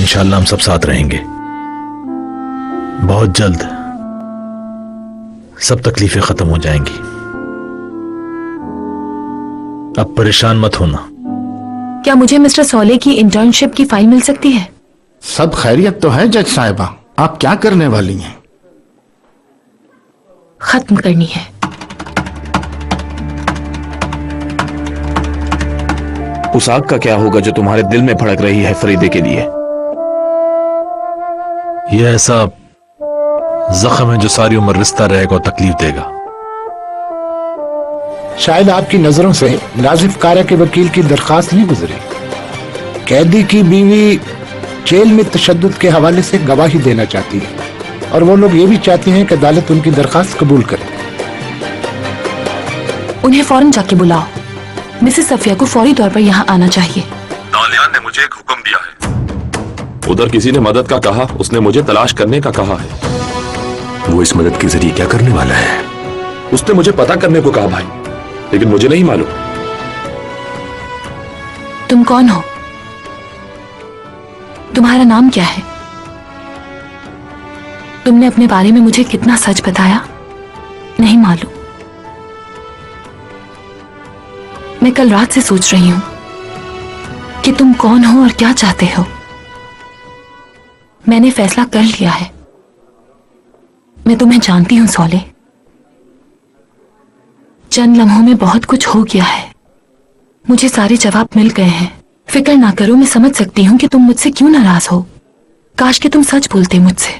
इंशाल्लाह हम सब साथ रहेंगे। बहुत जल्द सब तकलीफें खत्म हो जाएंगी। अब परेशान मत होना। क्या मुझे मिस्टर सोले की इंटर्नशिप की फाइल मिल सकती है? सब खैरियत तो है जज साहिबा, आप क्या करने वाली हैं? खत्म करनी है। उस आग का क्या होगा जो तुम्हारे दिल में भड़क रही है फरीदे के लिए? यह ऐसा जख्म है जो सारी उम्र रिश्ता रहेगा और तकलीफ देगा। शायद आपकी नजरों से नाजिफ कारा के वकील की दरखास्त नहीं गुजरी। कैदी की बीवी जेल में तशद्दुद के हवाले से गवाही देना चाहती है और वो लोग ये भी चाहते हैं कि अदालत उनकी दरखास्त कबूल करे। उन्हें फौरन जाके बुलाओ। मिसेस सफिया को फौरी तौर पर यहाँ आना चाहिए। तालियान ने मुझे एक हुक्म दिया है। उधर किसी ने मदद का कहा, उसने मुझे तलाश करने का कहा है। वो इस मदद के जरिए क्या करने वाला है? उसने मुझे पता करने को कहा भाई, लेकिन मुझे नहीं मालूम। तुम कौन हो? तुम्हारा नाम क्या है? तुमने अपने बारे में मुझे कितना सच बताया? नहीं मालूम। मैं कल रात से सोच रही हूं कि तुम कौन हो और क्या चाहते हो। मैंने फैसला कर लिया है। मैं तुम्हें जानती हूं सोले। चंद लम्हों में बहुत कुछ हो गया है। मुझे सारे जवाब मिल गए हैं। फिक्र ना करो, मैं समझ सकती हूं कि तुम मुझसे क्यों नाराज हो। काश कि तुम सच बोलते मुझसे।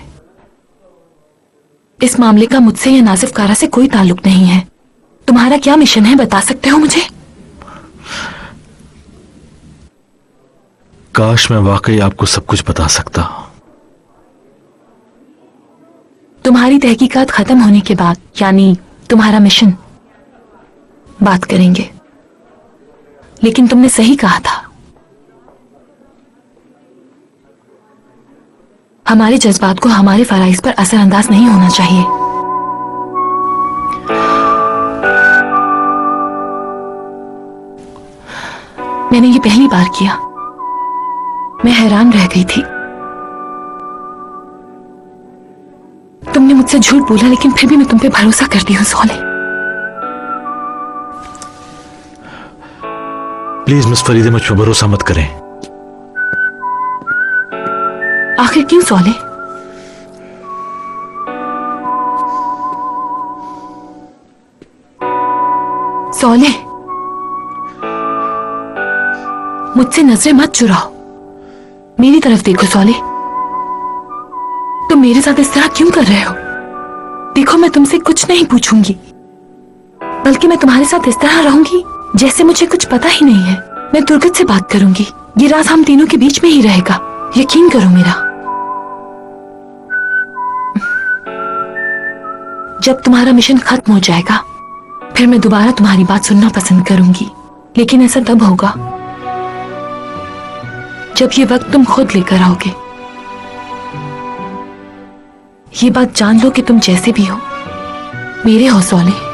इस मामले का मुझसे या नासिफ कारा से कोई ताल्लुक नहीं है। तुम्हारा क्या मिशन है, बता सकते हो मुझे? काश मैं वाकई आपको सब कुछ बता सकता। तुम्हारी तहकीकात खत्म होने के बाद, यानी तुम्हारा मिशन, बात करेंगे। लेकिन तुमने सही कहा था। हमारे जज्बात को हमारे फराइज पर असरअंदाज नहीं होना चाहिए। मैंने ये पहली बार किया। मैं हैरान रह गई थी। तुमने मुझसे झूठ बोला, लेकिन फिर भी मैं तुम पे भरोसा करती हूँ सोले। प्लीज मिस फरीदे, मुझ पर भरोसा मत करें। आखिर क्यों सोले? सोले, मुझसे नजरें मत चुराओ। मेरी तरफ देखो सोले। तुम मेरे साथ इस तरह क्यों कर रहे हो? देखो, मैं तुमसे कुछ नहीं पूछूंगी, बल्कि मैं तुम्हारे साथ इस तरह रहूंगी जैसे मुझे कुछ पता ही नहीं है। मैं दुर्गत से बात करूंगी। ये राज हम तीनों के बीच में ही रहेगा। यकीन करो मेरा। जब तुम्हारा मिशन खत्म हो जाएगा, फिर मैं दोबारा तुम्हारी बात सुनना पसंद करूंगी। लेकिन ऐसा तब होगा जब ये वक्त तुम खुद लेकर आओगे। ये बात जान लो कि तुम जैसे भी हो, मेरे हो सोले।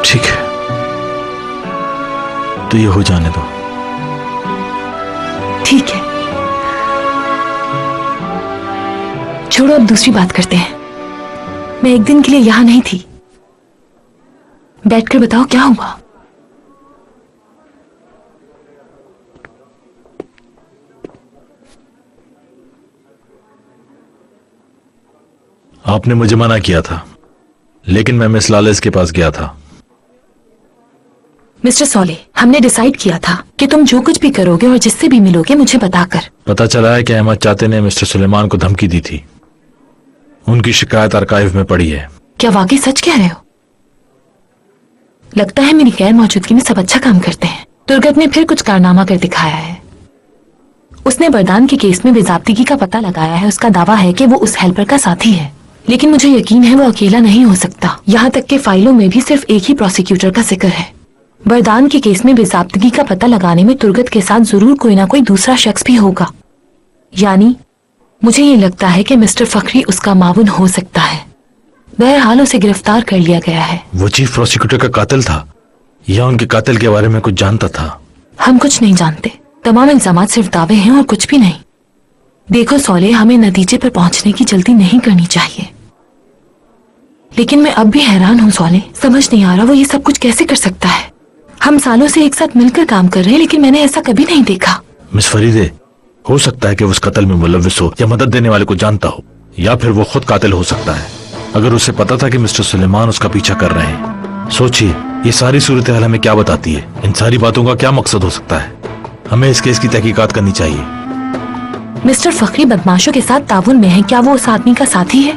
ठीक है, तो ये हो जाने दो। ठीक है, छोड़ो, अब दूसरी बात करते हैं। मैं एक दिन के लिए यहां नहीं थी। बैठकर बताओ क्या हुआ। आपने मुझे मना किया था, लेकिन मैं मिस लालेस के पास गया था। मिस्टर सोले, हमने डिसाइड किया था कि तुम जो कुछ भी करोगे और जिससे भी मिलोगे मुझे बताकर। पता चला है कि अहमद चाचा ने मिस्टर सुलेमान को धमकी दी थी। उनकी शिकायत आर्काइव में पड़ी है। क्या वाकई सच कह रहे हो? लगता है मेरी गैर मौजूदगी में सब अच्छा काम करते हैं। दुर्गत ने फिर कुछ कारनामा कर दिखाया है। उसने बरदान के केस में बेजाब्तिगी का पता लगाया है। उसका दावा है कि वो उस हेल्पर का साथी है, लेकिन मुझे यकीन है वो अकेला नहीं हो सकता। यहाँ तक कि फाइलों में भी सिर्फ एक ही प्रोसिक्यूटर का जिक्र है। बरदान के केस में बेजाब्तगी का पता लगाने में दुर्गत के साथ जरूर कोई ना कोई दूसरा शख्स भी होगा। यानी मुझे ये लगता है कि मिस्टर फखरी उसका मावुन हो सकता है। बहरहाल उसे गिरफ्तार कर लिया गया है। वो चीफ प्रोसिक्यूटर का कातिल था या उनके कातिल के बारे में कुछ जानता था? हम कुछ नहीं जानते। तमाम इल्जामात सिर्फ दावे हैं और कुछ भी नहीं। देखो सौले, हमें नतीजे पर पहुंचने की जल्दी नहीं करनी चाहिए, लेकिन मैं अब भी हैरान हूँ सौले। समझ नहीं आ रहा वो ये सब कुछ कैसे कर सकता है। हम सालों से एक साथ मिलकर काम कर रहे हैं, लेकिन मैंने ऐसा कभी नहीं देखा। मिस फरीदे, हो सकता है कि वो उस कत्ल में मुलव्विस हो या मदद देने वाले को जानता हो, या फिर वो खुद कातिल हो सकता है। अगर उसे पता था कि मिस्टर सुलेमान उसका पीछा कर रहे हैं, सोचिए ये सारी सूरत हाल हमें क्या बताती है। इन सारी बातों का क्या मकसद हो सकता है? हमें इस केस की तहकीकात करनी चाहिए। मिस्टर फखरी बदमाशों के साथ ताउन में है। क्या वो उस आदमी का साथी है,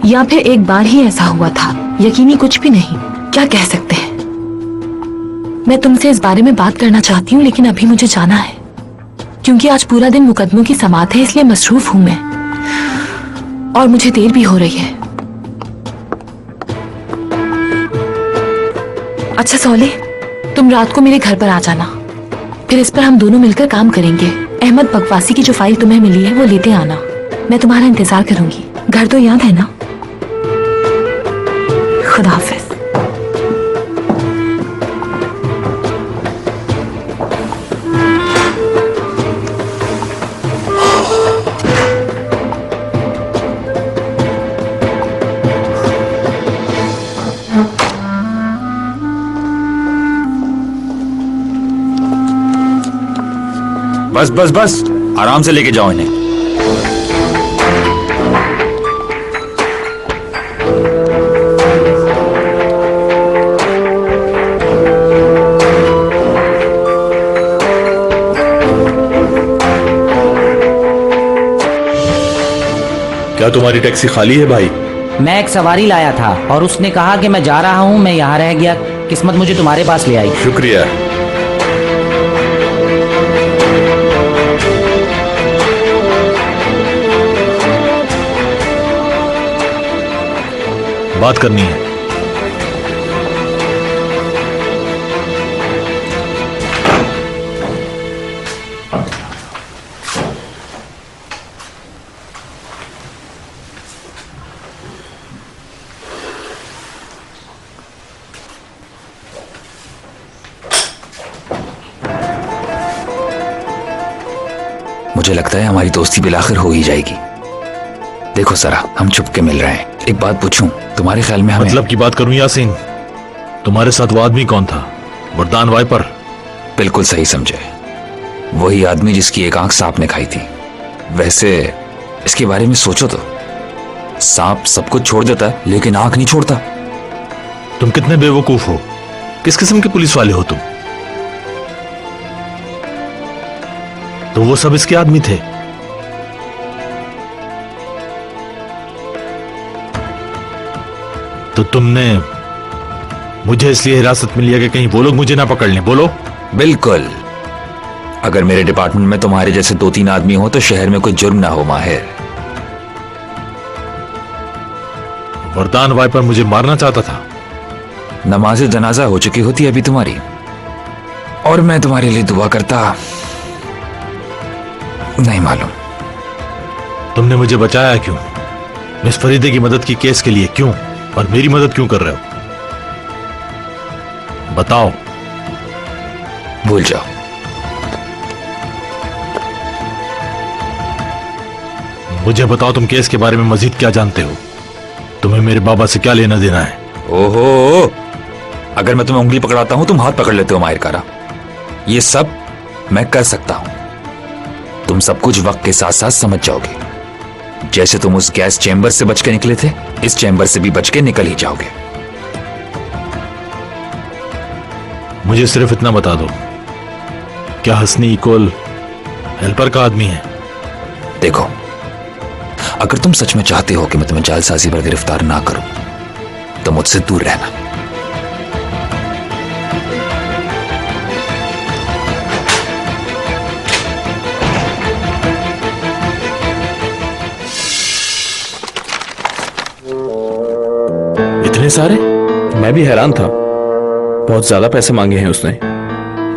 या फिर एक बार ही ऐसा हुआ था? यकीनी कुछ भी नहीं। क्या कह सकते हैं? मैं तुमसे इस बारे में बात करना चाहती हूँ, लेकिन अभी मुझे जाना है क्योंकि आज पूरा दिन मुकदमों की समाअत है, इसलिए मसरूफ हूँ मैं, और मुझे देर भी हो रही है। अच्छा सौले, तुम रात को मेरे घर पर आ जाना, फिर इस पर हम दोनों मिलकर काम करेंगे। अहमद बकवासी की जो फाइल तुम्हें मिली है वो लेते आना। मैं तुम्हारा इंतजार करूंगी। घर तो याद है ना? खुदा हाफिज। बस बस बस, आराम से लेके जाओ इन्हें। क्या तुम्हारी टैक्सी खाली है भाई? मैं एक सवारी लाया था और उसने कहा कि मैं जा रहा हूँ, मैं यहाँ रह गया। किस्मत मुझे तुम्हारे पास ले आई। शुक्रिया। बात करनी है। मुझे लगता है हमारी दोस्ती बिलाखिर हो ही जाएगी। देखो जरा, हम छुप के मिल रहे हैं। एक बात पूछूं, तुम्हारे ख्याल में हमें... मतलब की बात करूं यासीन, तुम्हारे साथ वो आदमी कौन था? वरदान वाइपर? बिल्कुल सही समझे, वही आदमी जिसकी एक आंख सांप ने खाई थी। वैसे इसके बारे में सोचो तो, सांप सब कुछ छोड़ देता है लेकिन आंख नहीं छोड़ता। तुम कितने बेवकूफ हो। किस किस्म के पुलिस वाले हो तुम? तो वो सब इसके आदमी थे? तो तुमने मुझे इसलिए हिरासत में लिया कि कहीं वो लोग मुझे ना पकड़ लें? बोलो। बिल्कुल। अगर मेरे डिपार्टमेंट में तुम्हारे जैसे 2-3 आदमी हो तो शहर में कोई जुर्म ना हो माहिर। वरदान वाइपर मुझे मारना चाहता था। नमाज़े जनाजा हो चुकी होती अभी तुम्हारी, और मैं तुम्हारे लिए दुआ करता। नहीं मालूम। तुमने मुझे बचाया क्यों? मिस फरीदे की मदद की केस के लिए क्यों? और मेरी मदद क्यों कर रहे हो? बताओ। भूल जाओ। मुझे बताओ, तुम केस के बारे में मजीद क्या जानते हो? तुम्हें मेरे बाबा से क्या लेना देना है? ओहो, अगर मैं तुम्हें उंगली पकड़ाता हूं तुम हाथ पकड़ लेते हो माहिर कारा। ये सब मैं कर सकता हूं। तुम सब कुछ वक्त के साथ साथ समझ जाओगे। जैसे तुम उस गैस चैम्बर से बच के निकले थे, इस चैम्बर से भी बच के निकल ही जाओगे। मुझे सिर्फ इतना बता दो, क्या हसनी इकोल हेल्पर का आदमी है? देखो, अगर तुम सच में चाहते हो कि मैं तुम्हें जालसाजी पर गिरफ्तार ना करूं, तो मुझसे दूर रहना। इतने सारे? मैं भी हैरान था, बहुत ज्यादा पैसे मांगे हैं उसने।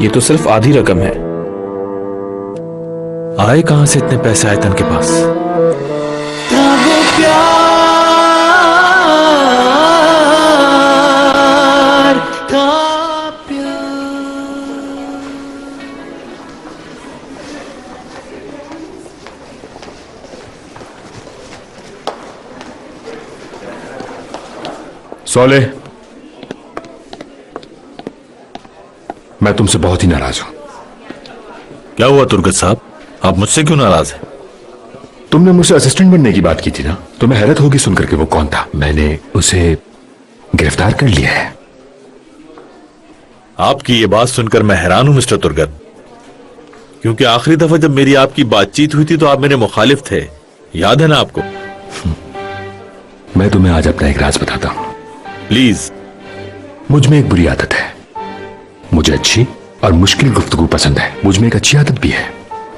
ये तो सिर्फ आधी रकम है। आए कहां से इतने पैसे आए तन के पास? सोले, मैं तुमसे बहुत ही नाराज हूं। क्या हुआ तुर्गत साहब, आप मुझसे क्यों नाराज हैं? तुमने मुझसे असिस्टेंट बनने की बात की थी ना, तुम्हें हैरत होगी सुनकर के वो कौन था। मैंने उसे गिरफ्तार कर लिया है। आपकी ये बात सुनकर मैं हैरान हूं मिस्टर तुर्गत, क्योंकि आखिरी दफा जब मेरी आपकी बातचीत हुई थी तो आप मेरे मुखालिफ थे, याद है ना आपको? मैं तुम्हें आज अपना एक राज बताता हूं। प्लीज। मुझ में एक बुरी आदत है, मुझे अच्छी और मुश्किल गुफ्तगू पसंद है। मुझ में एक अच्छी आदत भी है,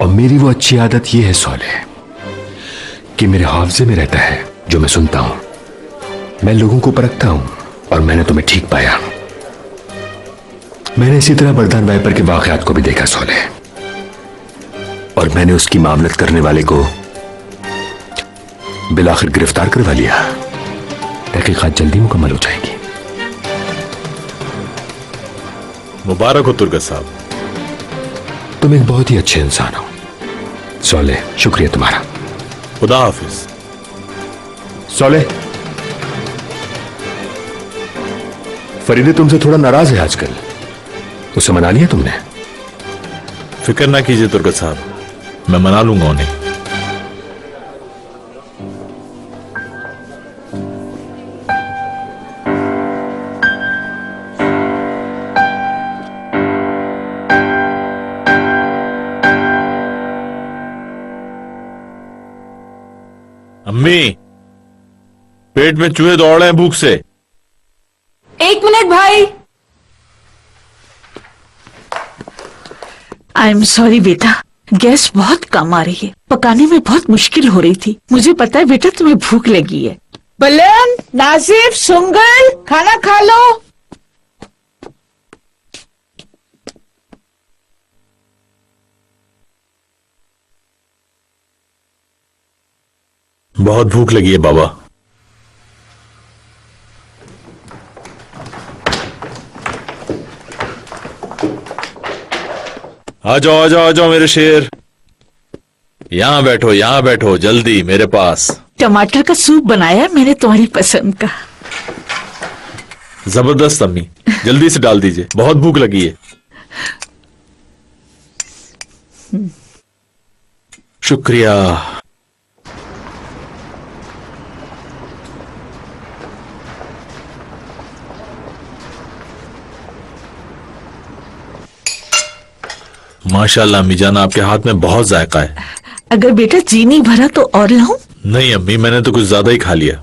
और मेरी वो अच्छी आदत ये है सोले, कि मेरे हाफजे में रहता है जो मैं सुनता हूं, मैं लोगों को परखता हूं, और मैंने तुम्हें ठीक पाया। मैंने इसी तरह बरदान वाइपर के वाकयात को भी देखा सोले, और मैंने उसकी मामलत करने वाले को बिलाखिर गिरफ्तार करवा लिया। तहकीकात जल्दी मुकम्मल हो जाएगी। मुबारक हो तुर्गत साहब। तुम एक बहुत ही अच्छे इंसान हो सोले, शुक्रिया तुम्हारा। खुदा हाफिज। सोले, फरीदे तुमसे थोड़ा नाराज है आजकल, उसे मना लिया तुमने? फिक्र ना कीजिए तुर्गत साहब, मैं मना लूंगा उन्हें। अम्मी, पेट में चूहे दौड़ रहे हैं भूख से। एक मिनट भाई। आई एम सॉरी बेटा, गैस बहुत कम आ रही है, पकाने में बहुत मुश्किल हो रही थी। मुझे पता है बेटा तुम्हें भूख लगी है। बलन, नासिफ, सुंगल, खाना खा लो। बहुत भूख लगी है बाबा। आ जाओ आ जाओ आ जाओ मेरे शेर, यहां बैठो यहां बैठो, जल्दी मेरे पास। टमाटर का सूप बनाया है मैंने तुम्हारी पसंद का। जबरदस्त अम्मी, जल्दी से डाल दीजिए, बहुत भूख लगी है। शुक्रिया। माशाल्लाह अम्मी जान, आपके हाथ में बहुत जायका है। अगर बेटा जी नहीं भरा तो और लाऊं? नहीं अम्मी, मैंने तो कुछ ज्यादा ही खा लिया।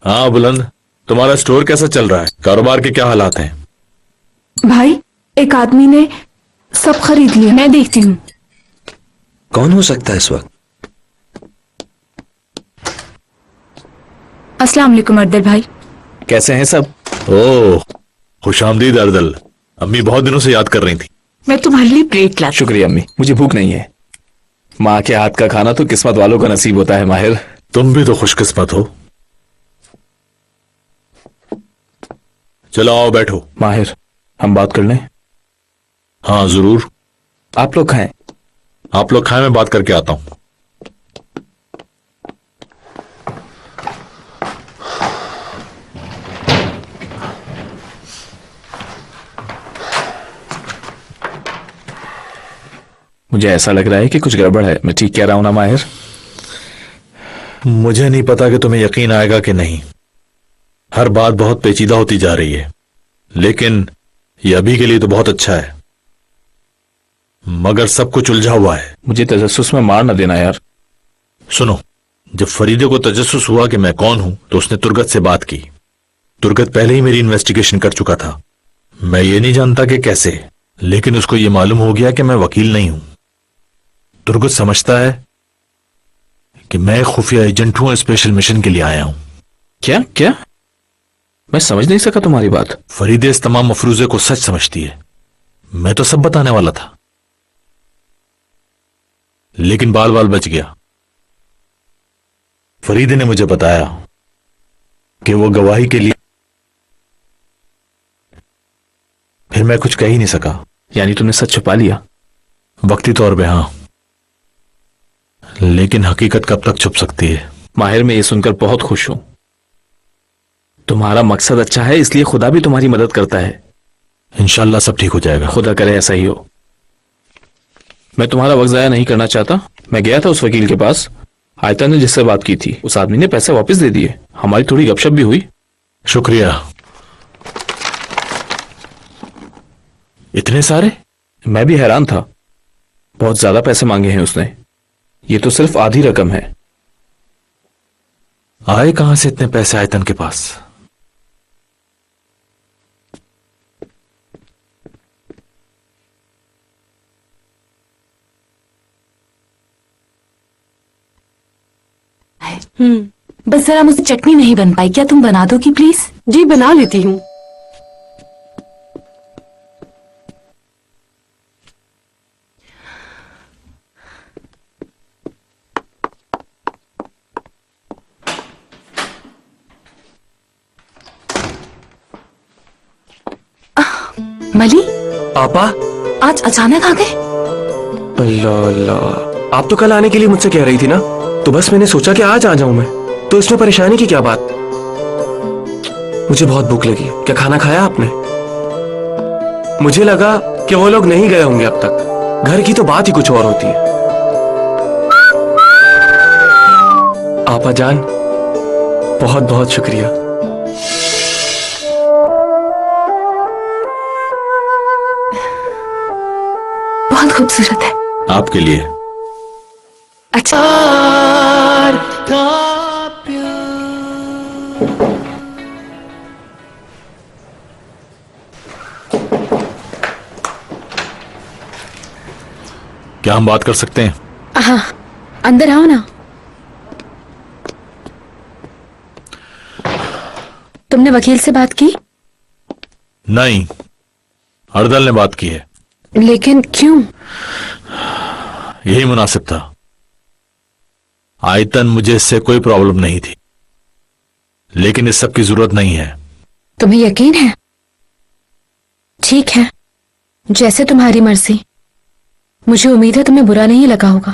हाँ बुलंद, तुम्हारा स्टोर कैसा चल रहा है? कारोबार के क्या हालात हैं? भाई, एक आदमी ने सब खरीद लिया। मैं देखती हूँ। कौन हो सकता है इस वक्त? अस्सलाम वालेकुम अर्दल भाई। कैसे हैं सब? ओह, खुशामदीद अर्दल। अम्मी बहुत दिनों से याद कर रही थी। मैं तुम्हारे लिए प्लेट लाती। शुक्रिया अम्मी, मुझे भूख नहीं है। माँ के हाथ का खाना तो किस्मत वालों का नसीब होता है माहिर। तुम भी तो खुशकिस्मत हो। चलो आओ बैठो। माहिर, हम बात कर लें? हाँ जरूर। आप लोग खाएं। आप लोग खाएं, मैं बात करके आता हूं। मुझे ऐसा लग रहा है कि कुछ गड़बड़ है। मैं ठीक कह रहा हूं ना माहिर? मुझे नहीं पता कि तुम्हें यकीन आएगा कि नहीं। हर बात बहुत पेचीदा होती जा रही है, लेकिन यह अभी के लिए तो बहुत अच्छा है, मगर सब कुछ उलझा हुआ है। मुझे तजस्सुस में मार न देना यार। सुनो, जब फरीदे को तजस्सुस हुआ कि मैं कौन हूं तो उसने तुर्गत से बात की। तुर्गत पहले ही मेरी इन्वेस्टिगेशन कर चुका था। मैं ये नहीं जानता कि कैसे, लेकिन उसको ये मालूम हो गया कि मैं वकील नहीं हूं। तुर्गत समझता है कि मैं एक खुफिया एजेंट हूं, स्पेशल मिशन के लिए आया हूं। क्या क्या? मैं समझ नहीं सका तुम्हारी बात। फरीदे इस तमाम मफरूजे को सच समझती है। मैं तो सब बताने वाला था, लेकिन बाल बाल बच गया। फरीदे ने मुझे बताया कि वो गवाही के लिए, फिर मैं कुछ कह ही नहीं सका। यानी तुमने सच छुपा लिया? वक्ती तौर पे हाँ, लेकिन हकीकत कब तक छुप सकती है? माहिर, मैं ये सुनकर बहुत खुश हूं। तुम्हारा मकसद अच्छा है, इसलिए खुदा भी तुम्हारी मदद करता है। इंशाल्लाह सब ठीक हो जाएगा। खुदा करे ऐसा ही हो। मैं तुम्हारा वक्त जाया नहीं करना चाहता। मैं गया था उस वकील के पास। आयतन ने जिससे बात की थी, उस आदमी ने पैसे वापस दे दिए। हमारी थोड़ी गपशप भी हुई। शुक्रिया। इतने सारे? मैं भी हैरान था। बहुत ज्यादा पैसे मांगे हैं उसने। ये तो सिर्फ आधी रकम है। आए कहां से इतने पैसे आयतन के पास? बस जरा मुझसे चटनी नहीं बन पाई, क्या तुम बना दोगी प्लीज? जी बना लेती हूँ। मली, आपा, आज अचानक आ गए? अल्लाह अल्लाह, आप तो कल आने के लिए मुझसे कह रही थी ना, तो बस मैंने सोचा कि आज आ जाऊं मैं। तो इसमें परेशानी की क्या बात? मुझे बहुत भूख लगी। क्या खाना खाया आपने? मुझे लगा कि वो लोग नहीं गए होंगे अब तक। घर की तो बात ही कुछ और होती है। आपा जान, बहुत बहुत शुक्रिया। बहुत खूबसूरत है। आपके लिए। अच्छा। क्या हम बात कर सकते हैं? हाँ, अंदर आओ ना। तुमने वकील से बात की? नहीं, हरदल ने बात की है। लेकिन क्यों? यही मुनासिब था। आयतन मुझे इससे कोई प्रॉब्लम नहीं थी, लेकिन इस सब की जरूरत नहीं है। तुम्हें यकीन है? ठीक है, जैसे तुम्हारी मर्जी। मुझे उम्मीद है तुम्हें बुरा नहीं लगा होगा।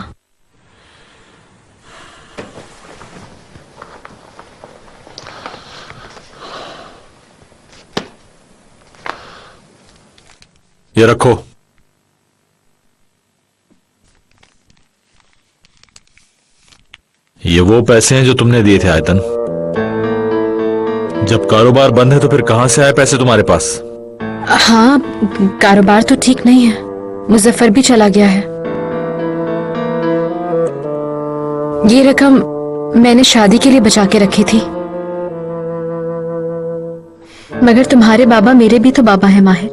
ये रखो। ये वो पैसे हैं जो तुमने दिए थे आयतन। जब कारोबार बंद है तो फिर कहां से आए पैसे तुम्हारे पास? हाँ, कारोबार तो ठीक नहीं है। मुजफ्फर भी चला गया है। ये रकम मैंने शादी के लिए बचा के रखी थी। मगर तुम्हारे बाबा मेरे भी तो बाबा है माहिर।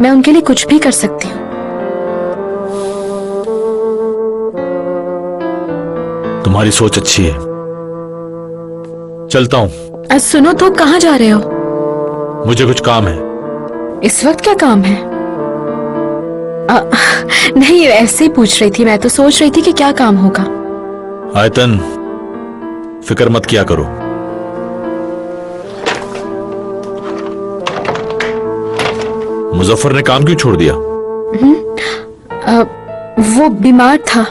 मैं उनके लिए कुछ भी कर सकती हूँ। तुम्हारी सोच अच्छी है। चलता हूं। सुनो तो, कहाँ जा रहे हो? मुझे कुछ काम है। इस वक्त क्या काम है? नहीं, ऐसे ही पूछ रही थी। मैं तो सोच रही थी कि क्या काम होगा। आयतन, फिक्र मत किया करो। मुजफ्फर ने काम क्यों छोड़ दिया? वो बीमार था।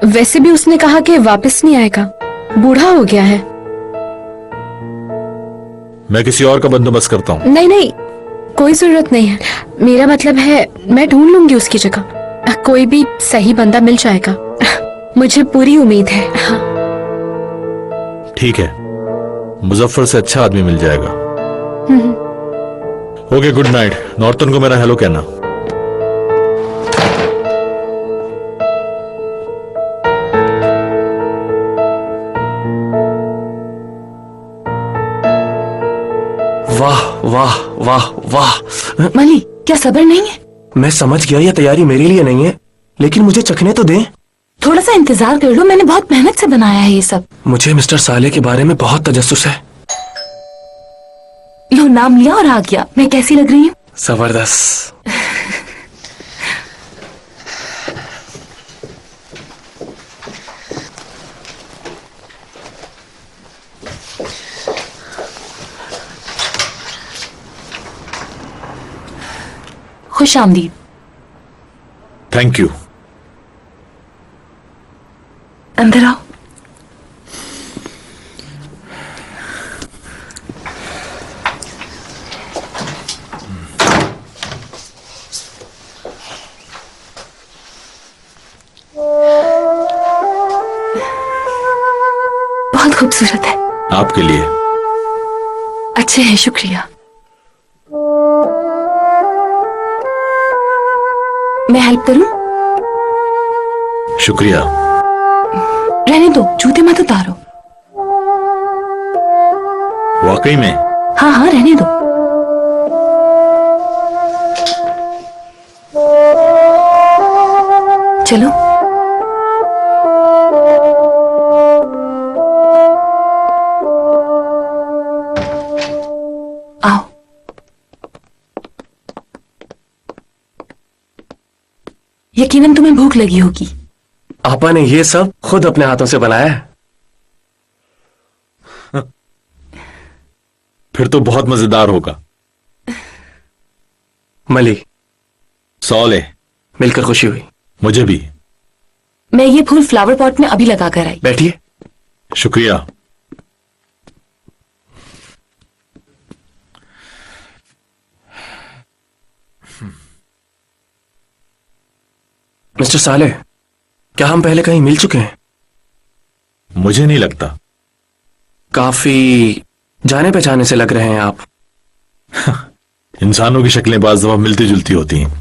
वैसे भी उसने कहा कि वापस नहीं आएगा, बूढ़ा हो गया है। मैं किसी और का बंदोबस्त करता हूँ। नहीं नहीं, कोई जरूरत नहीं है। मेरा मतलब है, मैं ढूंढ लूंगी उसकी जगह। कोई भी सही बंदा मिल जाएगा। मुझे पूरी उम्मीद है। हाँ। ठीक है, मुजफ्फर से अच्छा आदमी मिल जाएगा। Okay, good night. नॉर्टन को मेरा हेलो कहना। वाह वाह वाह वाह। मली, क्या सब्र नहीं है? मैं समझ गया, यह तैयारी मेरे लिए नहीं है, लेकिन मुझे चखने तो दें। थोड़ा सा इंतजार कर लो, मैंने बहुत मेहनत से बनाया है ये सब। मुझे मिस्टर साले के बारे में बहुत तजस्सुस है। लो, नाम लिया और आ गया। मैं कैसी लग रही हूँ? जबरदस्त। खुश आमदीद। Thank you. अंदर आओ। बहुत खूबसूरत है। आपके लिए। अच्छे हैं, शुक्रिया। मैं हेल्प करूं? शुक्रिया। रहने दो, जूते मत उतारो। वाकई में? हाँ हाँ, रहने दो। चलो। आओ। यकीनन तुम्हें भूख लगी होगी। आपा ने ये सब खुद अपने हाथों से बनाया है। फिर तो बहुत मजेदार होगा। मली, सौले, मिलकर खुशी हुई। मुझे भी। मैं ये फूल फ्लावर पॉट में अभी लगा कर आई। बैठिए। शुक्रिया। मिस्टर साले, क्या हम पहले कहीं मिल चुके हैं? मुझे नहीं लगता। काफी जाने पहचाने से लग रहे हैं आप। इंसानों की शक्लें बाज़ दफा मिलती जुलती होती हैं।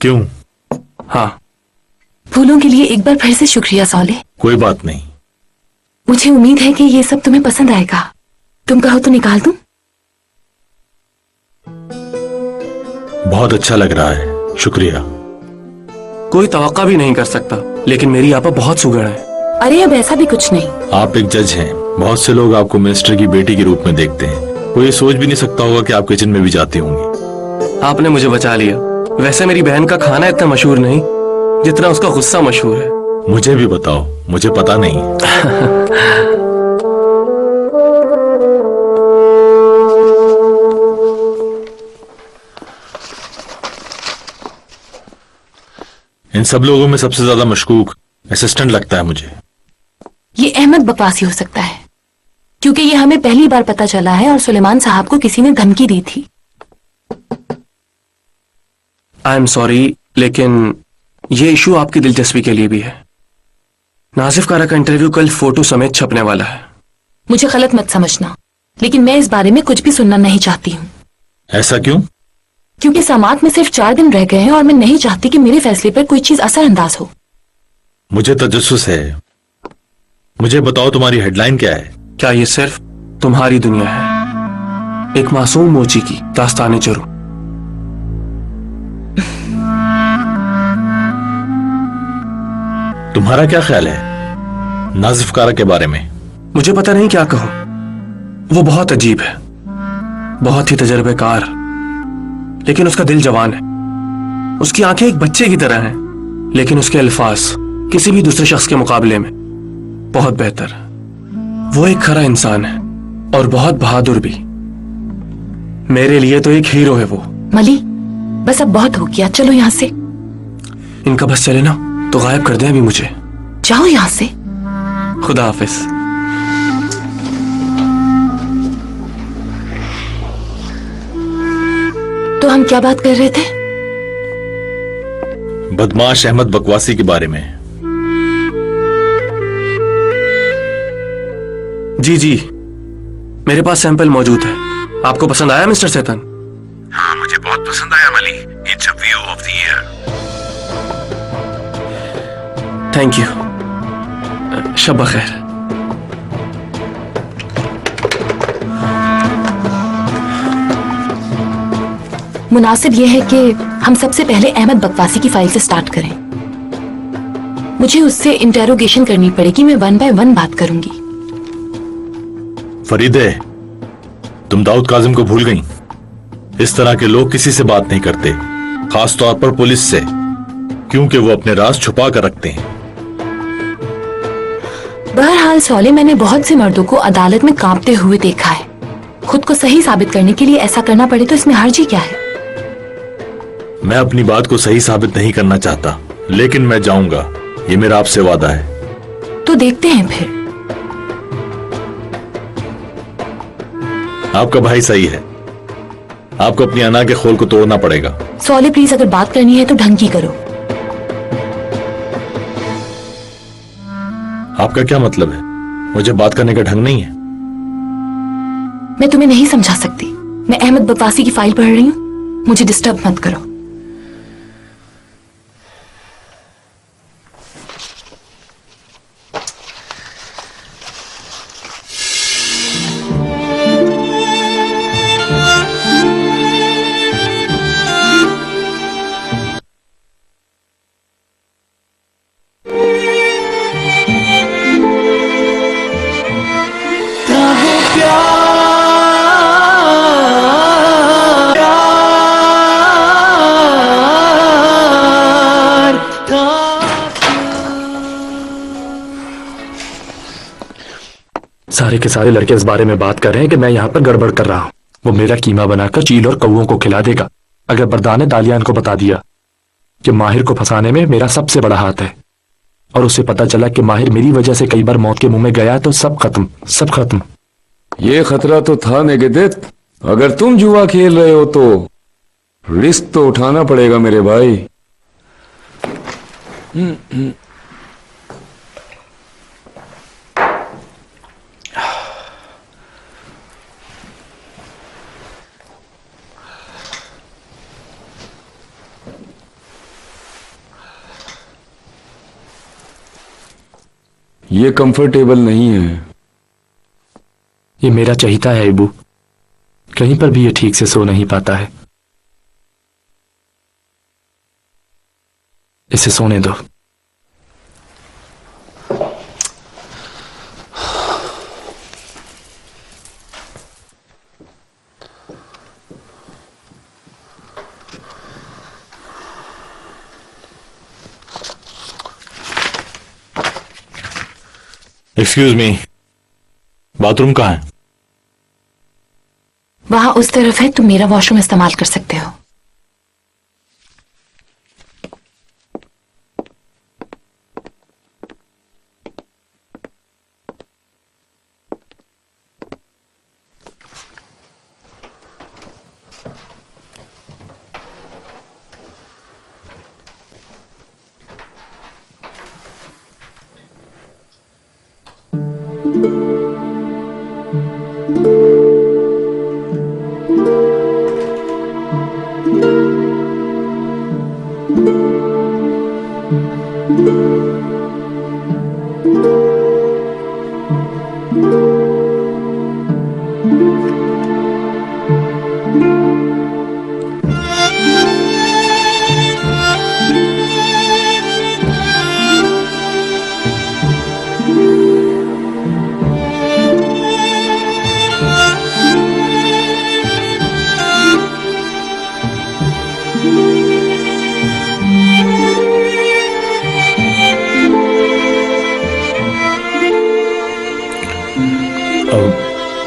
क्यों? हाँ। फूलों के लिए एक बार फिर से शुक्रिया सौले। कोई बात नहीं। मुझे उम्मीद है कि ये सब तुम्हें पसंद आएगा। तुम कहो तो निकाल दूं? बहुत अच्छा लग रहा है, शुक्रिया। कोई तवक्का भी नहीं कर सकता, लेकिन मेरी आपा बहुत सुगड़ है। अरे अब ऐसा भी कुछ नहीं। आप एक जज हैं। बहुत से लोग आपको मिनिस्टर की बेटी के रूप में देखते हैं। कोई ये सोच भी नहीं सकता होगा कि आप किचन में भी जाती होंगी। आपने मुझे बचा लिया। वैसे मेरी बहन का खाना इतना मशहूर नहीं जितना उसका गुस्सा मशहूर है। मुझे भी बताओ, मुझे पता नहीं। इन सब लोगों में सबसे ज्यादा मशकूक असिस्टेंट लगता है मुझे। ये अहमद बकवासी हो सकता है, क्योंकि ये हमें पहली बार पता चला है और सुलेमान साहब को किसी ने धमकी दी थी। आई एम सॉरी, लेकिन ये इशू आपकी दिलचस्पी के लिए भी है। नासिफ कारा का इंटरव्यू कल फोटो समेत छपने वाला है। मुझे गलत मत समझना, लेकिन मैं इस बारे में कुछ भी सुनना नहीं चाहती हूँ। ऐसा क्यों? क्योंकि समात में सिर्फ 4 दिन रह गए हैं और मैं नहीं चाहती कि मेरे फैसले पर कोई चीज असरअंदाज हो। मुझे तजस्सुस है। मुझे बताओ, तुम्हारी हेडलाइन क्या है? क्या ये सिर्फ तुम्हारी दुनिया है? एक मासूम मोची की दास्ताने जरूर। तुम्हारा क्या ख्याल है नाजिफ कारा के बारे में? मुझे पता नहीं क्या कहूं। वो बहुत अजीब है, बहुत ही तजर्बेकार, लेकिन उसका दिल जवान है। उसकी आंखें एक बच्चे की तरह हैं, लेकिन उसके अल्फाज किसी भी दूसरे शख्स के मुकाबले में बहुत बेहतर। वो एक खरा इंसान है और बहुत बहादुर भी। मेरे लिए तो एक हीरो है वो। मली, बस अब बहुत हो गया, चलो यहाँ से। इनका बस चले ना तो गायब कर दें अभी मुझे। जाओ यहाँ से। खुदा हाफिज। तो हम क्या बात कर रहे थे? बदमाश अहमद बकवासी के बारे में। जी जी, मेरे पास सैंपल मौजूद है। आपको पसंद आया मिस्टर सेतन? हाँ, मुझे बहुत पसंद आया मली। Interview of the year. Thank you. शब बखैर। मुनासिब यह है कि हम सबसे पहले अहमद बकवासी की फाइल से स्टार्ट करें। मुझे उससे इंटेरोगेशन करनी पड़ेगी। मैं 1 बाय 1 बात करूंगी। फरीदे, तुम दाऊद काजिम को भूल गई? इस तरह के लोग किसी से बात नहीं करते, खास तौर पर पुलिस से, क्योंकि वो अपने राज छुपा कर रखते हैं। बहरहाल सौले, मैंने बहुत से मर्दों को अदालत में कांपते हुए देखा है। खुद को सही साबित करने के लिए ऐसा करना पड़े तो इसमें हर्ज ही क्या है? मैं अपनी बात को सही साबित नहीं करना चाहता, लेकिन मैं जाऊंगा ये मेरा आपसे वादा है। तो देखते हैं फिर। आपका भाई सही है, आपको अपनी अना के खोल को तोड़ना पड़ेगा। सॉले प्लीज, अगर बात करनी है तो ढंग की करो। आपका क्या मतलब है? मुझे बात करने का ढंग नहीं है? मैं तुम्हें नहीं समझा सकती। मैं अहमद बकवासी की फाइल पढ़ रही हूँ, मुझे डिस्टर्ब मत करो। सारे के सारे लड़के इस बारे में बात कर रहे हैं कि मैं यहाँ पर गड़बड़ कर रहा हूँ। वो मेरा कीमा बनाकर चील और कौओं को खिला देगा। अगर बरदा ने दालियान को बता दिया कि माहिर को फंसाने में मेरा सबसे बड़ा हाथ है, और उसे पता चला कि माहिर मेरी वजह से कई बार मौत के मुंह में गया, तो सब खत्म, सब खत्म। ये खतरा तो था निगेदित। अगर तुम जुआ खेल रहे हो तो रिस्क तो उठाना पड़ेगा मेरे भाई। ये कंफर्टेबल नहीं है। ये मेरा चहीता है अबू, कहीं पर भी ये ठीक से सो नहीं पाता है। इसे सोने दो। एक्सक्यूज मी, बाथरूम कहाँ है? वहां उस तरफ है, तुम मेरा वॉशरूम इस्तेमाल कर सकते हो।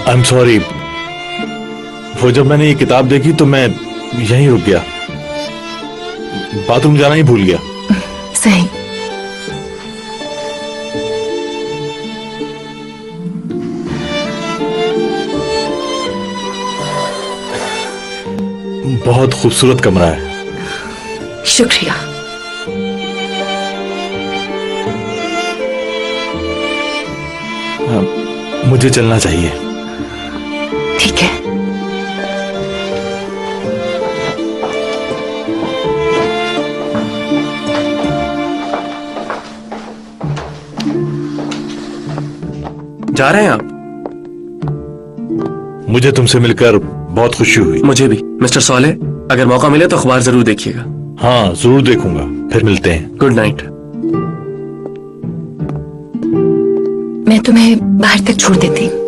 आई एम सॉरी, वो जब मैंने ये किताब देखी तो मैं यहीं रुक गया, बाथरूम जाना ही भूल गया। सही। बहुत खूबसूरत कमरा है। शुक्रिया। मुझे चलना चाहिए। ठीक है। जा रहे हैं आप? मुझे तुमसे मिलकर बहुत खुशी हुई। मुझे भी। मिस्टर सॉले, अगर मौका मिले तो अखबार जरूर देखिएगा। हाँ, जरूर देखूंगा। फिर मिलते हैं। Good night. मैं तुम्हें बाहर तक छोड़ देती हूँ।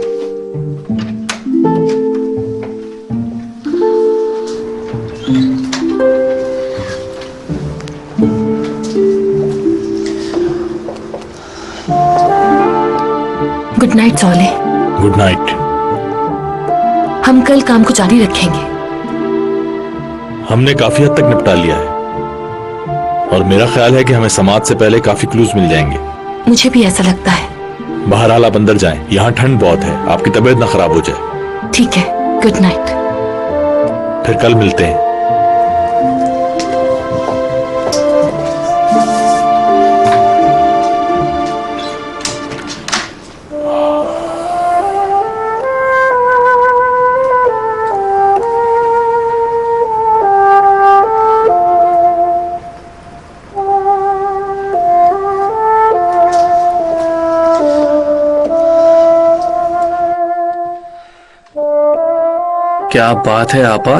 गुड नाइट सॉले। Good night. हम कल काम को जारी रखेंगे। हमने काफी हद तक निपटा लिया है। और मेरा ख्याल है कि हमें समाज से पहले काफी क्लूज मिल जाएंगे। मुझे भी ऐसा लगता है। बहरहाल आप अंदर जाएं, यहाँ ठंड बहुत है, आपकी तबीयत ना खराब हो जाए। ठीक है, गुड नाइट। फिर कल मिलते हैं। क्या बात है आपा,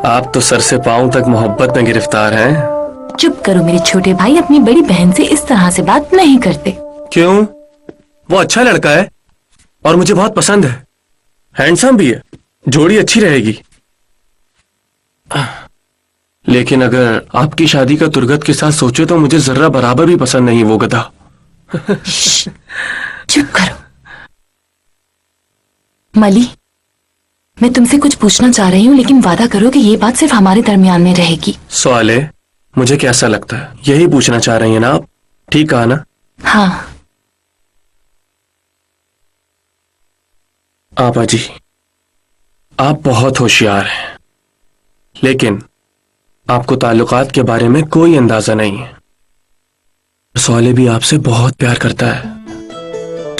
आप तो सर से पांव तक मोहब्बत में गिरफ्तार हैं। चुप करो मेरे छोटे भाई, अपनी बड़ी बहन से इस तरह से बात नहीं करते। क्यों? वो अच्छा लड़का है और मुझे बहुत पसंद है, हैंडसम भी है, जोड़ी अच्छी रहेगी। लेकिन अगर आपकी शादी का तुर्गत के साथ सोचे तो मुझे जर्रा बराबर भी पसंद नहीं वो गधा। चुप करो। मली, मैं तुमसे कुछ पूछना चाह रही हूँ, लेकिन वादा करो कि ये बात सिर्फ हमारे दरमियान में रहेगी। सवाले, मुझे कैसा लगता है यही पूछना चाह रही है ना आप? ठीक कहा ना? हाँ। आपा जी, आप बहुत होशियार हैं, लेकिन आपको ताल्लुकात के बारे में कोई अंदाजा नहीं है। सवाले भी आपसे बहुत प्यार करता है।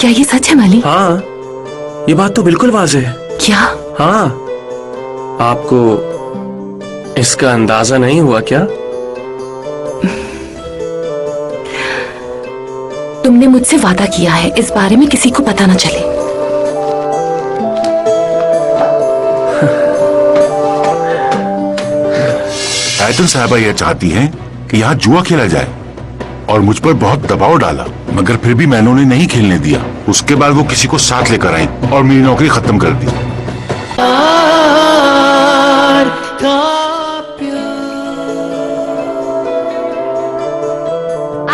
क्या ये सच है मली? हाँ, ये बात तो बिल्कुल वाज़ेह है। क्या? हाँ, आपको इसका अंदाजा नहीं हुआ क्या? तुमने मुझसे वादा किया है इस बारे में किसी को पता न चले। आयतन साहबा यह चाहती हैं कि यहाँ जुआ खेला जाए और मुझ पर बहुत दबाव डाला, मगर फिर भी मैंने उन्हें नहीं खेलने दिया। उसके बाद वो किसी को साथ लेकर आई और मेरी नौकरी खत्म कर दी।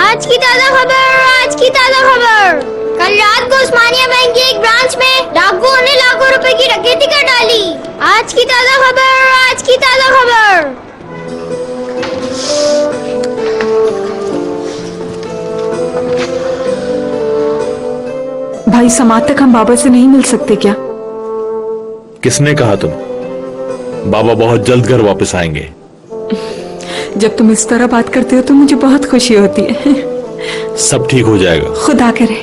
आज की ताजा खबर, आज की ताजा खबर। कल रात को उस्मानिया बैंक की एक ब्रांच में डाकुओं ने लाखों रुपए की डकैती कर डाली। आज की ताजा खबर, आज की ताजा खबर। भाई समाज तक हम बाबा से नहीं मिल सकते क्या? किसने कहा तुम? बाबा बहुत जल्द घर वापस आएंगे। जब तुम इस तरह बात करते हो तो मुझे बहुत खुशी होती है। सब ठीक हो जाएगा। खुदा करे।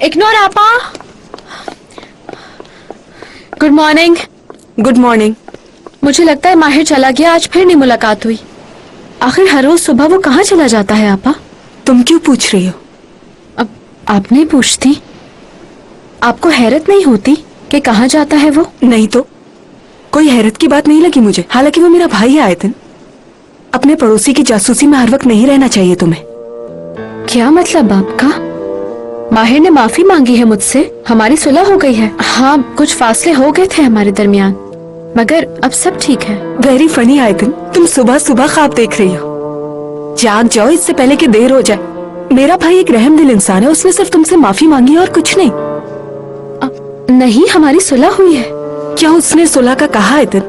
इग्नोर आपा। Good morning. Good morning. मुझे लगता है माहिर चला गया, आज फिर नहीं मुलाकात हुई। आखिर हर रोज सुबह वो कहाँ चला जाता है आपा? तुम क्यों पूछ रही हो? अब आप नहीं पूछती? आपको हैरत नहीं होती कि कहाँ जाता है वो? नहीं तो कोई हैरत की बात नहीं लगी मुझे। हालांकि वो मेरा भाई है आयतन। अपने पड़ोसी की जासूसी में हर वक्त नहीं रहना चाहिए तुम्हें। क्या मतलब आपका? माहिर ने माफी मांगी है मुझसे, हमारी सुलह हो गई है। हाँ, कुछ फासले हो गए थे हमारे दरमियान, मगर अब सब ठीक है। वेरी फनी आयतन, तुम सुबह सुबह ख्वाब देख रही हो। जाग जाओ इससे पहले कि देर हो जाए। मेरा भाई एक रहमदिल इंसान है, उसने सिर्फ तुमसे माफी मांगी और कुछ नहीं। नहीं, हमारी सुलह हुई है। क्या उसने सुलह का कहा आयतन?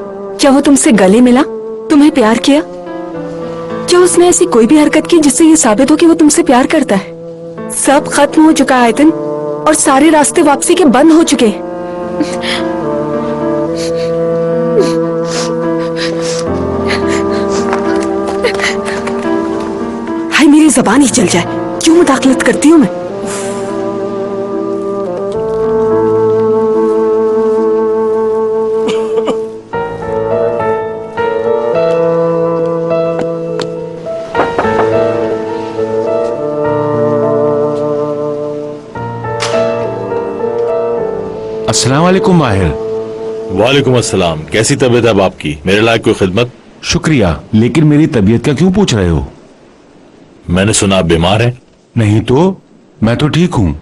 क्या वो तुमसे गले मिला, तुम्हें प्यार किया? क्या उसने ऐसी कोई भी हरकत की जिससे ये साबित हो कि वो तुमसे प्यार करता है? सब खत्म हो चुका है आयतन, और सारे रास्ते वापसी के बंद हो चुके हैं। हाय, मेरी जबान ही चल जाए, क्यों मुदाखलत करती हूँ मैं? अस्सलाम वालेकुम माहिर। वालेकुम अस्सलाम। कैसी तबीयत है अब आपकी? मेरे लायक कोई खिदमत? शुक्रिया, लेकिन मेरी तबीयत का क्यों पूछ रहे हो? मैंने सुना आप बीमार हैं। नहीं तो, मैं तो ठीक हूँ।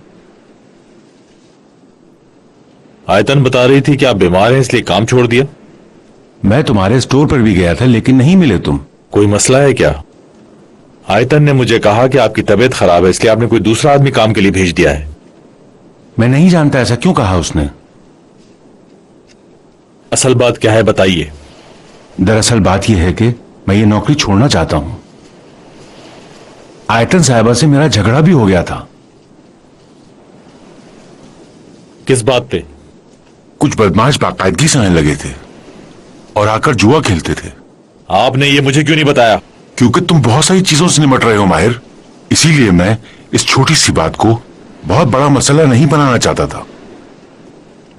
आयतन बता रही थी कि आप बीमार हैं इसलिए काम छोड़ दिया। मैं तुम्हारे स्टोर पर भी गया था लेकिन नहीं मिले तुम। कोई मसला है क्या? आयतन ने मुझे कहा कि आपकी तबीयत खराब है इसलिए आपने कोई दूसरा आदमी काम के लिए भेज दिया है। मैं नहीं जानता ऐसा क्यों कहा उसने। असल बात क्या है बताइए। दरअसल बात यह है कि मैं ये नौकरी छोड़ना चाहता हूं। आयतन साहिबा से मेरा झगड़ा भी हो गया था। किस बात पे? कुछ बदमाश बाकायदगी से आने लगे थे और आकर जुआ खेलते थे। आपने ये मुझे क्यों नहीं बताया? क्योंकि तुम बहुत सारी चीजों से निपट रहे हो माहिर, इसीलिए मैं इस छोटी सी बात को बहुत बड़ा मसला नहीं बनाना चाहता था।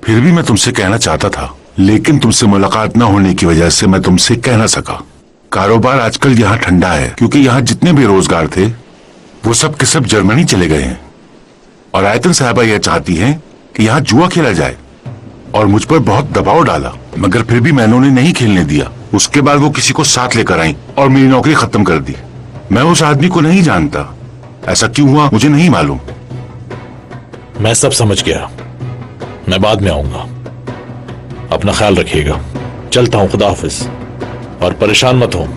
फिर भी मैं तुमसे कहना चाहता था, लेकिन तुमसे मुलाकात ना होने की वजह से मैं तुमसे कह ना सका। कारोबार आजकल यहाँ ठंडा है क्योंकि यहाँ जितने बेरोजगार थे वो सब के सब जर्मनी चले गए हैं और आयतन साहिबा यह चाहती हैं कि यहाँ जुआ खेला जाए और मुझ पर बहुत दबाव डाला, मगर फिर भी मैंने उन्हें नहीं खेलने दिया। उसके बाद वो किसी को साथ लेकर आई और मेरी नौकरी खत्म कर दी। मैं उस आदमी को नहीं जानता, ऐसा क्यों हुआ मुझे नहीं मालूम। मैं सब समझ गया, मैं बाद में आऊंगा। अपना ख्याल रखिएगा। चलता हूं, खुदा हाफिज। और परेशान मत हो।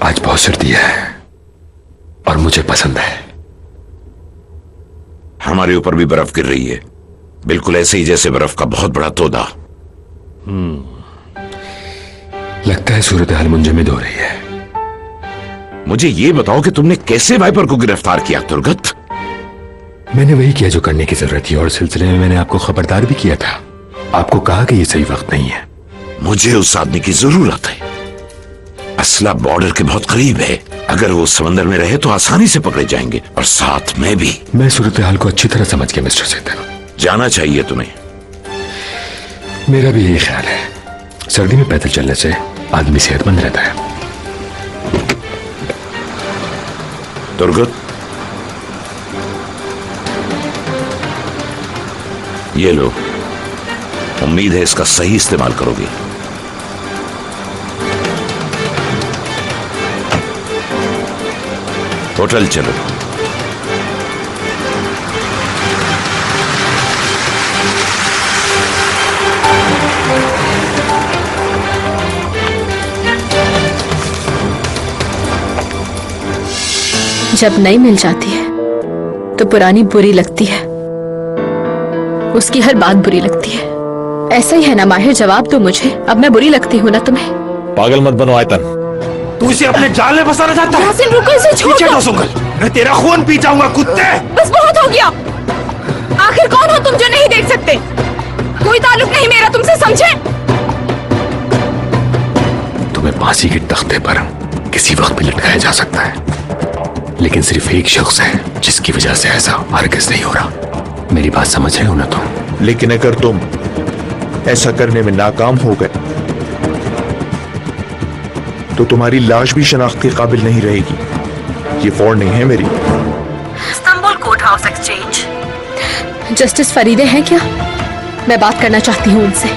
आज बहुत सर्दी है और मुझे पसंद है। हमारे ऊपर भी बर्फ गिर रही है, बिल्कुल ऐसे ही जैसे बर्फ का बहुत बड़ा तोदा। लगता है सूरत हाल मुंजमद हो रही है। मुझे ये बताओ कि तुमने कैसे वाइपर को गिरफ्तार किया तुर्गत? मैंने वही किया जो करने की जरूरत थी और सिलसिले में मैंने आपको खबरदार भी किया था। आपको कहा कि ये सही वक्त नहीं है। मुझे उस आदमी की जरूरत है। असला बॉर्डर के बहुत करीब है। अगर वो समंदर में रहे तो आसानी से पकड़े जाएंगे और साथ में भी। मैं सूरत हाल को अच्छी तरह समझ गया मिस्टर सेतन। जाना चाहिए तुम्हें। मेरा भी यही ख्याल है। सर्दी में पैदल चलने से आदमी सेहतमंद रहता है। तुर्गत, ये लो, उम्मीद है इसका सही इस्तेमाल करोगे। होटल चलो। जब नई मिल जाती है तो पुरानी बुरी लगती है, उसकी हर बात बुरी लगती है। ऐसा ही है ना माहिर? जवाब दो मुझे। अब मैं बुरी लगती हूँ ना तुम्हें? पागल मत बनो आयतन। तू इसे अपने जाल में फंसाना चाहता है? यासिन रुको, इसे छोड़ पीछे दो। दो सुंगल, मैं तेरा खून पी जाऊंगा कुत्ते। बस बहुत हो गया। आखिर कौन हो तुम जो नहीं देख सकते? कोई ताल्लुक नहीं मेरा तुमसे, समझे? तुम्हें फांसी के तख्ते पर किसी वक्त भी लटकाया जा सकता है, लेकिन सिर्फ एक शख्स है जिसकी वजह से ऐसा हरगिज़ नहीं हो रहा। मेरी बात समझ रहे हो ना तुम? लेकिन अगर तुम ऐसा करने में नाकाम हो गए तो तुम्हारी लाश भी शनाख्त के काबिल नहीं रहेगी। ये वार्निंग है मेरी। Istanbul court house exchange. Justice Feride हैं क्या? मैं बात करना चाहती हूँ उनसे।